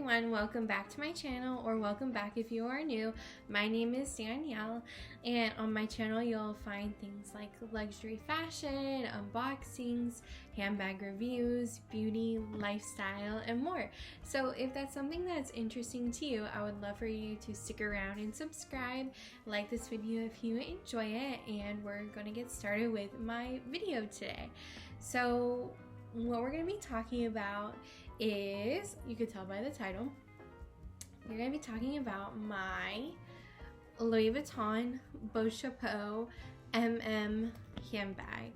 everyone, welcome back to my channel, or welcome back if you are new. My name is Danielle, and on my channel you'll find things like luxury fashion, unboxings, handbag reviews, beauty, lifestyle, and more. So if that's something that's interesting to you, I would love for you to stick around and subscribe, like this video if you enjoy it, and we're going to get started with my video today. So what we're going to be talking about is, you could tell by the title, we're going to be talking about my Louis Vuitton Boîte Chapeau handbag.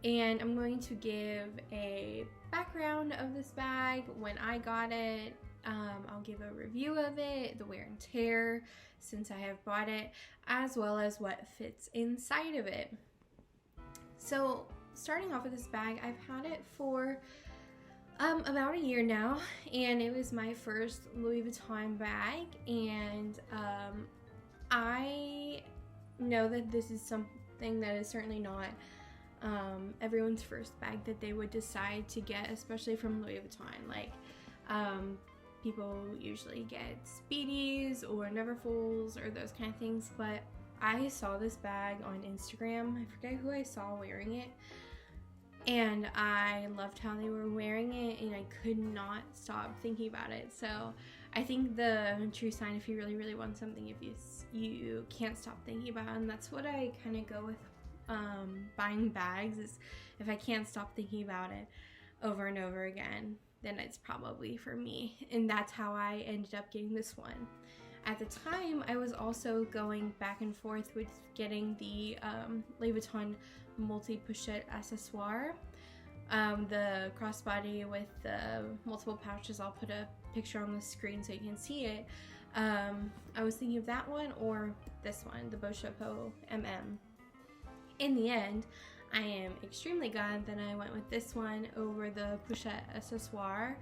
And I'm going to give a background of this bag, when I got it. I'll give a review of it, the wear and tear since I have bought it, as well as what fits inside of it. So starting off with this bag, I've had it for about a year now, and it was my first Louis Vuitton bag, and I know that this is something that is certainly not everyone's first bag that they would decide to get, especially from Louis Vuitton. Like people usually get Speedies or Neverfulls or those kind of things, but I saw this bag on Instagram. I forget who I saw wearing it, and I loved how they were wearing it, and I could not stop thinking about it. So I think the true sign, if you really want something, if you can't stop thinking about it, and that's what I kind of go with buying bags, is if I can't stop thinking about it over and over again, then it's probably for me. And that's how I ended up getting this one. At the time, I was also going back and forth with getting the Louis Vuitton multi-pochette accessoire, the crossbody with the multiple pouches. I'll put a picture on the screen so you can see it. I was thinking of that one or this one, the Boîte Chapeau MM. In the end, I am extremely glad that I went with this one over the pochette accessoire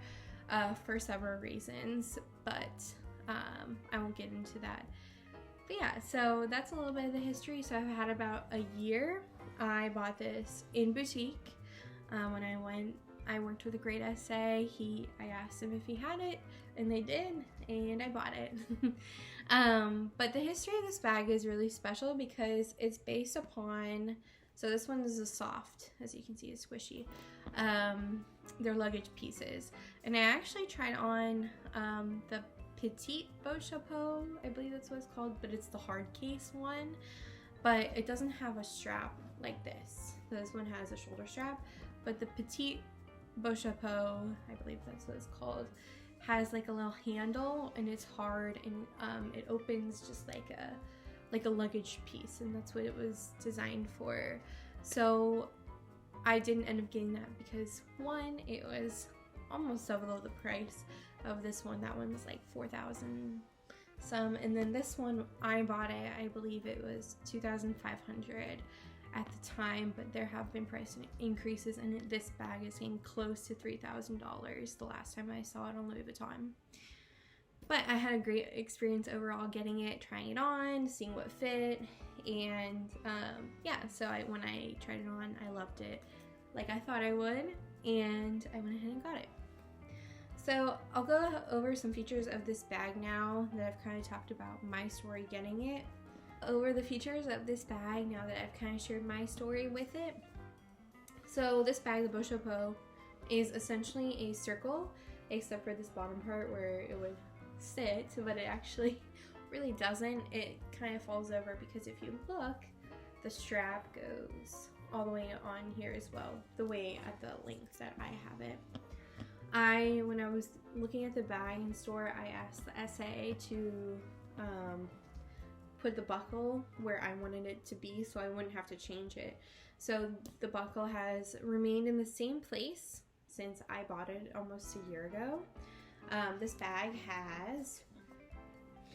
for several reasons, but I won't get into that. But yeah, so that's a little bit of the history. So I've had about a year. I bought this in boutique. When I worked with a great SA. I asked him if he had it, and they did, and I bought it. But the history of this bag is really special because it's based upon, so this one is a soft, as you can see, it's squishy. They're luggage pieces, and I actually tried on the Petite Boîte Chapeau, I believe that's what it's called, but it's the hard case one, but it doesn't have a strap like this. This one has a shoulder strap, but the Petite Boîte Chapeau, I believe that's what it's called, has like a little handle, and it's hard, and it opens just like a luggage piece, and that's what it was designed for. So I didn't end up getting that because, one, it was almost double the price of this one. That one was like $4,000 some, and then this one, I bought it, I believe it was $2,500 at the time, but there have been price increases, and this bag is getting close to $3,000 the last time I saw it on Louis Vuitton. But I had a great experience overall getting it, trying it on, seeing what fit, and yeah, so when I tried it on, I loved it like I thought I would, and I went ahead and got it. So I'll go over some features of this bag now that I've kind of talked about my story getting it. Over the features of this bag now that I've kind of shared my story with it. So this bag, the Boîte Chapeau, is essentially a circle, except for this bottom part where it would sit, but it actually really doesn't. It kind of falls over because if you look, the strap goes all the way on here as well, the way at the length that I have it. When I was looking at the bag in store, I asked the SA to put the buckle where I wanted it to be so I wouldn't have to change it. So the buckle has remained in the same place since I bought it almost a year ago. This bag has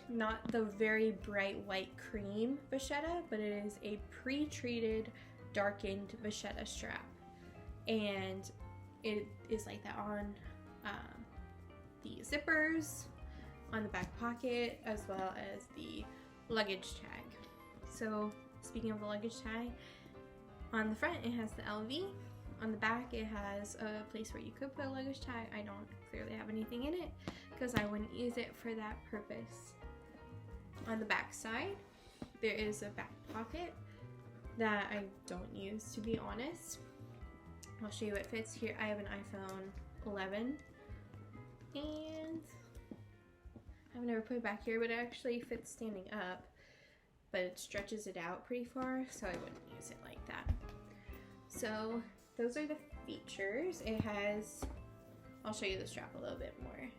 not the very bright white cream vachetta, but it is a pre-treated darkened vachetta strap, and it is like that on the zippers, on the back pocket, as well as the luggage tag. So speaking of the luggage tag, on the front it has the LV, On the back it has a place where you could put a luggage tag. I don't clearly have anything in it because I wouldn't use it for that purpose. On the back side there is a back pocket that I don't use, to be honest. I'll show you what fits here. I have an iPhone 11 and I've never put it back here, but it actually fits standing up, but it stretches it out pretty far, so I wouldn't use it like that. So those are the features. It has, I'll show you the strap a little bit more.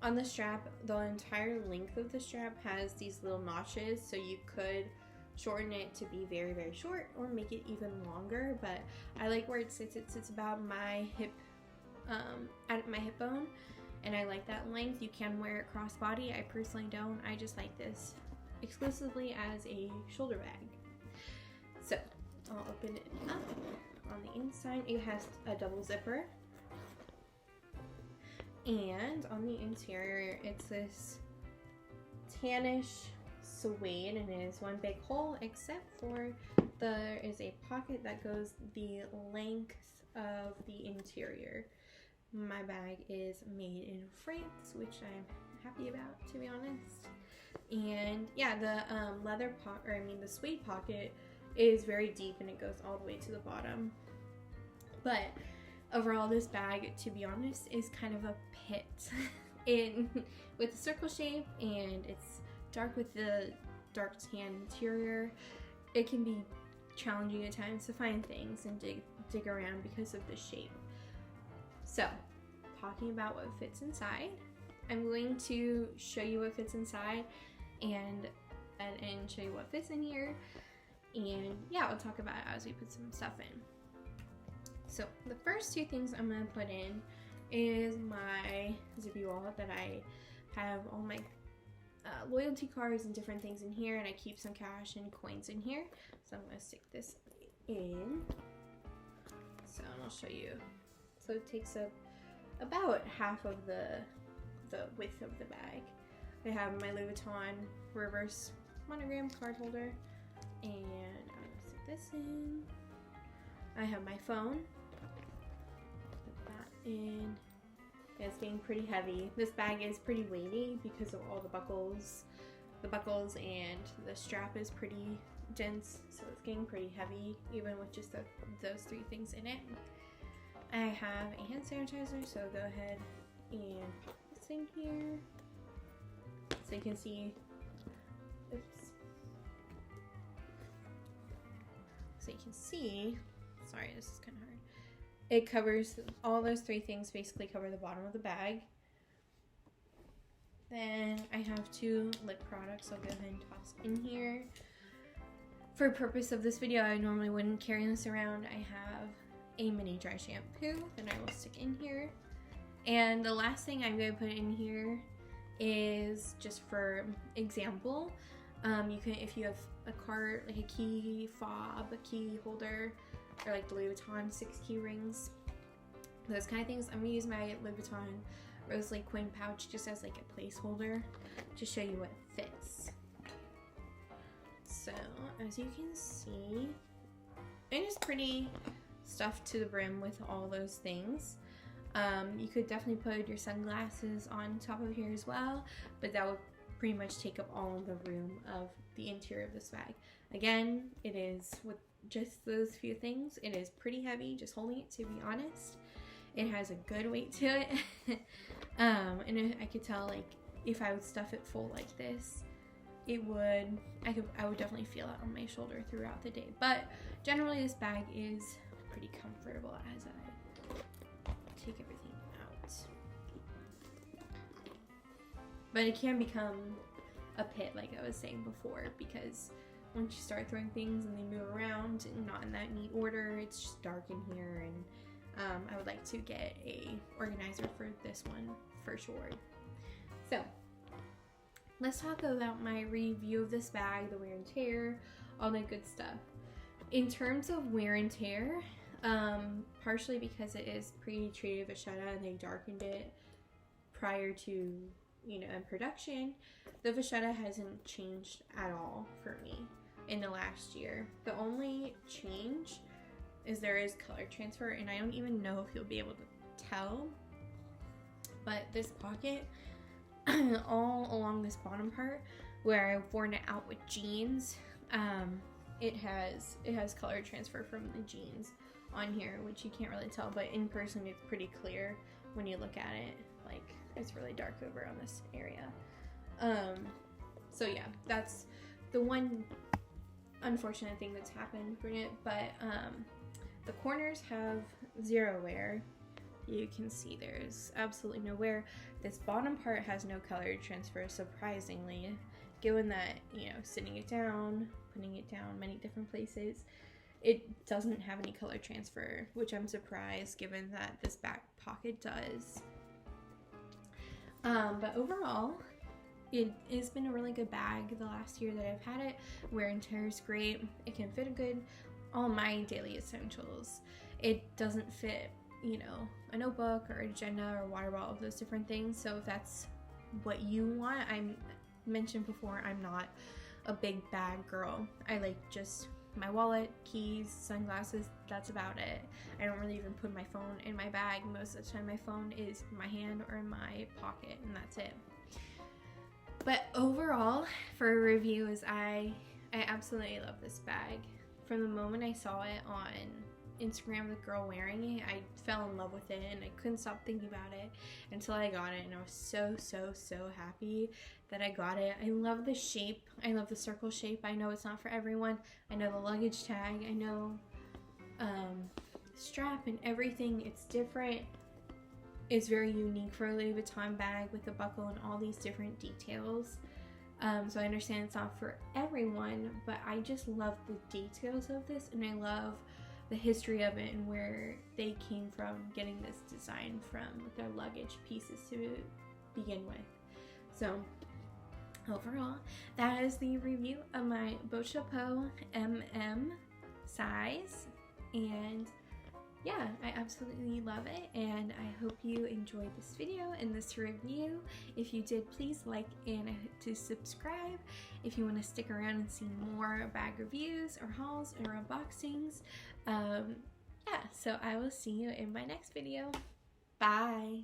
On the strap, the entire length of the strap has these little notches, so you could shorten it to be very, very short or make it even longer, but I like where it sits. It sits about my hip, at my hip bone, and I like that length. You can wear it crossbody. I personally don't. I just like this exclusively as a shoulder bag. So I'll open it up. On the inside it has a double zipper, and on the interior it's this tannish suede, and it is one big hole, except for there is a pocket that goes the length of the interior. My bag is made in France, which I'm happy about, to be honest. And yeah, the the suede pocket is very deep and it goes all the way to the bottom. But overall, this bag, to be honest, is kind of a pit with the circle shape, and it's dark with the dark tan interior. It can be challenging at times to find things and dig around because of the shape. So, talking about what fits inside, I'm going to show you what fits inside and show you what fits in here, and yeah, we'll talk about it as we put some stuff in. So the first two things I'm going to put in is my zippy wallet that I have all my loyalty cards and different things in here, and I keep some cash and coins in here. So I'm going to stick this in. So I'll show you. So it takes up about half of the width of the bag. I have my Louis Vuitton reverse monogram card holder, and I'm going to stick this in. I have my phone. Put that in. It's getting pretty heavy. This bag is pretty weighty because of all the buckles, and the strap is pretty dense, so it's getting pretty heavy even with just those three things in it. I have a hand sanitizer, so go ahead and pop this in here so you can see. Oops. So you can see. Sorry, this is kind of hard. It covers all those three things, basically cover the bottom of the bag. Then I have two lip products I'll go ahead and toss in here. For purpose of this video, I normally wouldn't carry this around. I have a mini dry shampoo that I will stick in here. And the last thing I'm going to put in here is just for example. You can, if you have a card, like a key fob, a key holder, or like the Louis Vuitton 6 key rings, those kind of things. I'm gonna use my Louis Vuitton Rose Lake coin pouch just as like a placeholder to show you what fits. So as you can see, it is pretty stuffed to the brim with all those things. You could definitely put your sunglasses on top of here as well, but that would pretty much take up all of the room of the interior of this bag. Again, it is with just those few things, it is pretty heavy just holding it, to be honest. It has a good weight to it. And I could tell, like, if I would stuff it full like this, I would definitely feel it on my shoulder throughout the day. But generally this bag is pretty comfortable as I take everything out. But it can become a pit, like I was saying before, because once you start throwing things and they move around and not in that neat order, it's just dark in here, and I would like to get a organizer for this one for sure. So let's talk about my review of this bag, the wear and tear, all that good stuff. In terms of wear and tear, partially because it is pre-treated vachetta and they darkened it prior to, in production, the vachetta hasn't changed at all for me in the last year. The only change is there is color transfer, and I don't even know if you'll be able to tell, but this pocket all along this bottom part where I've worn it out with jeans, it has color transfer from the jeans on here, which you can't really tell, but in person it's pretty clear when you look at it. Like, it's really dark over on this area. So yeah, that's the one unfortunate thing that's happened for it. But the corners have zero wear. You can see there's absolutely no wear. This bottom part has no color transfer, surprisingly, given that, you know, sitting it down, putting it down many different places, it doesn't have any color transfer, which I'm surprised given that this back pocket does. But overall, it has been a really good bag the last year that I've had it. Wear and tear is great. It can fit all my daily essentials. It doesn't fit, you know, a notebook or agenda or water bottle, those different things. So if that's what you want, I mentioned before, I'm not a big bag girl. I like just my wallet, keys, sunglasses, that's about it. I don't really even put my phone in my bag. Most of the time my phone is in my hand or in my pocket, and that's it. But overall, for a review, is I absolutely love this bag. From the moment I saw it on Instagram, the girl wearing it, I fell in love with it, and I couldn't stop thinking about it until I got it, and I was so happy that I got it. I love the shape. I love the circle shape. I know it's not for everyone. I know the luggage tag. I know strap and everything. It's different. It's very unique for a Louis Vuitton bag with the buckle and all these different details. So I understand it's not for everyone, but I just love the details of this, and I love the history of it and where they came from getting this design from with their luggage pieces to begin with. So overall, that is the review of my Boite Chapeau MM size, and yeah, I absolutely love it, and I hope you enjoyed this video and this review. If you did, please like and to subscribe if you want to stick around and see more bag reviews or hauls or unboxings. Yeah, so I will see you in my next video. Bye!